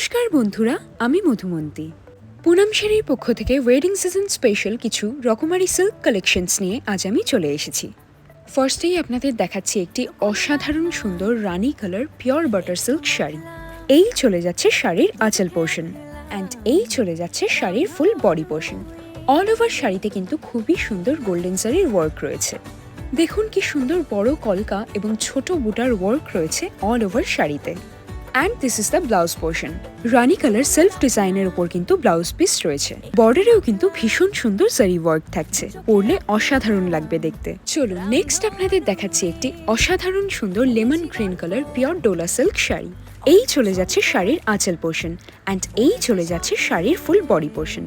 নমস্কার বন্ধুরা, আমি মধুমন্তী। পুনম শাড়ির পক্ষ থেকে ওয়েডিং সিজন স্পেশাল কিছু রকমারি সিল্ক কালেকশনস নিয়ে আজ আমি চলে এসেছি। ফার্স্টেই আপনাদের দেখাচ্ছি একটি অসাধারণ সুন্দর রানী colour pure butter silk sari. এই চলে যাচ্ছে শাড়ির আঁচল পোর্শন অ্যান্ড এই চলে যাচ্ছে শাড়ির full body portion. All over শাড়িতে কিন্তু খুবই সুন্দর গোল্ডেন জারির ওয়ার্ক রয়েছে। দেখুন কি সুন্দর বড় কলকা এবং ছোট বুটার ওয়ার্ক রয়েছে অল ওভার শাড়িতে। And this is the blouse portion. Rani colour self ডিজাইনের উপর কিন্তু ব্লাউজ পিস রয়েছে। বর্ডারেও কিন্তু ভীষণ সুন্দর জারি ওয়ার্ক থাকছে, পরলে অসাধারণ লাগবে দেখতে। চলুন নেক্সট আপনাদের দেখাচ্ছি একটি অসাধারণ সুন্দর লেমন গ্রিন কালার পিওর ডোলা সিল্ক শাড়ি। এই চলে যাচ্ছে শাড়ির আঁচল পোর্শন অ্যান্ড এই চলে যাচ্ছে শাড়ির full body portion.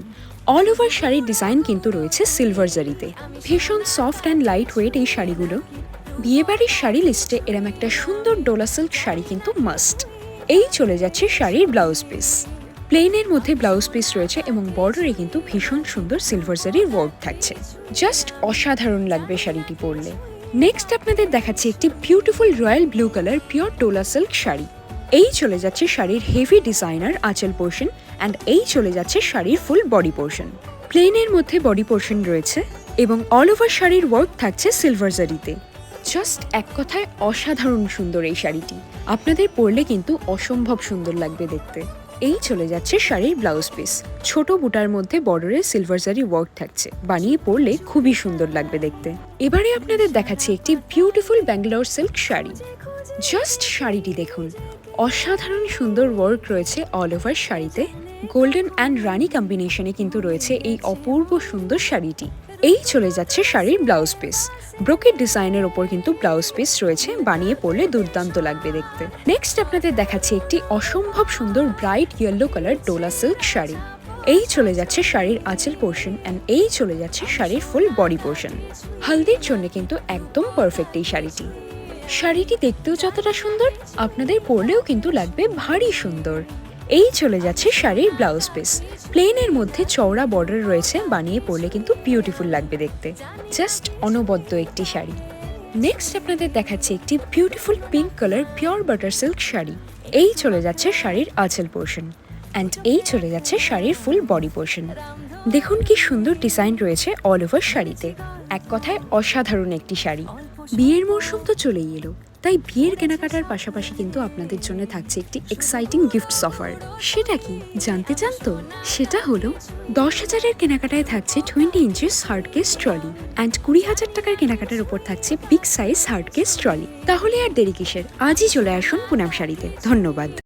All over শাড়ির ডিজাইন কিন্তু রয়েছে সিলভার জারিতে। ভীষণ সফট অ্যান্ড লাইট ওয়েট এই শাড়িগুলো। বিয়েবাড়ির শাড়ি লিস্টে এরম একটা সুন্দর ডোলা সিল্ক শাড়ি কিন্তু মাস্ট। এই চলে যাচ্ছে শাড়ির ব্লাউজ পিস। প্লেনের মধ্যে ব্লাউজ পিস রয়েছে এবং বর্ডারে কিন্তু ভীষণ সুন্দর সিলভার জারির ওয়ার্ক থাকছে। জাস্ট অসাধারণ লাগবে শাড়িটি পরলে। নেক্সট আপনাদের দেখাচ্ছি একটি beautiful royal blue colour pure ডোলা সিল্ক শাড়ি। এই চলে যাচ্ছে শাড়ির হেভি ডিজাইনার আঁচল পোর্শন অ্যান্ড এই চলে যাচ্ছে শাড়ির ফুল বডি পোর্শন। প্লেনের মধ্যে বডি পোর্শন রয়েছে এবং অল ওভার শাড়ির ওয়ার্ক থাকছে সিলভার জারিতে। জাস্ট এক কথায় অসাধারণ সুন্দর এই শাড়িটি। আপনাদের পরলে কিন্তু অসম্ভব সুন্দর লাগবে দেখতে। এই চলে যাচ্ছে শাড়ির ব্লাউজ পিস। ছোট বুটার মধ্যে বর্ডারে সিলভার জারি ওয়ার্ক থাকছে, বানিয়ে পরলে খুবই সুন্দর লাগবে দেখতে। এবারে আপনাদের দেখাচ্ছি একটি beautiful Bangalore silk sari. Just শাড়িটি দেখুন, অসাধারণ সুন্দর ওয়ার্ক রয়েছে অল ওভার শাড়িতে। গোল্ডেন অ্যান্ড রানি কম্বিনেশনে কিন্তু রয়েছে এই অপূর্ব সুন্দর শাড়িটি। এই চলে যাচ্ছে শাড়ির ব্লাউজ পিস। ব্রোকেট ডিজাইনের ওপর কিন্তু ব্লাউজ পিস রয়েছে, বানিয়ে পরলে দুর্দান্ত লাগবে দেখতে। নেক্সট আপনাদের দেখাচ্ছি একটি অসম্ভব সুন্দর ব্রাইট ইয়েলো কালার ডোলা সিল্ক শাড়ি। এই চলে যাচ্ছে শাড়ির আঁচল পোর্শন অ্যান্ড এই চলে যাচ্ছে শাড়ির ফুল বডি পোর্শন। হলদির জন্য কিন্তু একদম পারফেক্ট এই শাড়িটি। শাড়িটি দেখতেও যতটা সুন্দর, আপনাদের পরলেও কিন্তু লাগবে ভারী সুন্দর। এই চলে যাচ্ছে শাড়ির ব্লাউজ পিস। প্লেনের মধ্যে চওড়া বর্ডার রয়েছে, বানিয়ে পরলে কিন্তু বিউটিফুল লাগবে দেখতে। জাস্ট অনবদ্য একটি শাড়ি। নেক্সট আপনাদের দেখাচ্ছে একটি beautiful pink colour pure butter silk sari. এই চলে যাচ্ছে শাড়ির আঁচল পোর্শন অ্যান্ড এই চলে যাচ্ছে শাড়ির ফুল বডি পোর্শন। দেখুন কি সুন্দর ডিজাইন রয়েছে অল ওভার শাড়িতে। এক কথায় অসাধারণ একটি শাড়ি। বিয়ের মরশুম তো চলেই এলো, তাই বিয়ের কেনাকাটার পাশাপাশি কিন্তু আপনাদের জন্য থাকছে একটি এক্সাইটিং গিফটস অফার। সেটা কি জানতে চান তো? সেটা হলো 10,000-এর কেনাকাটায় থাকছে 20 inches hard case trolley and 20,000 টাকার কেনাকাটার উপর থাকছে big size hard case trolley. তাহলে আর দেরি কিসের, আজই চলে আসুন পুনম শাড়িতে। ধন্যবাদ।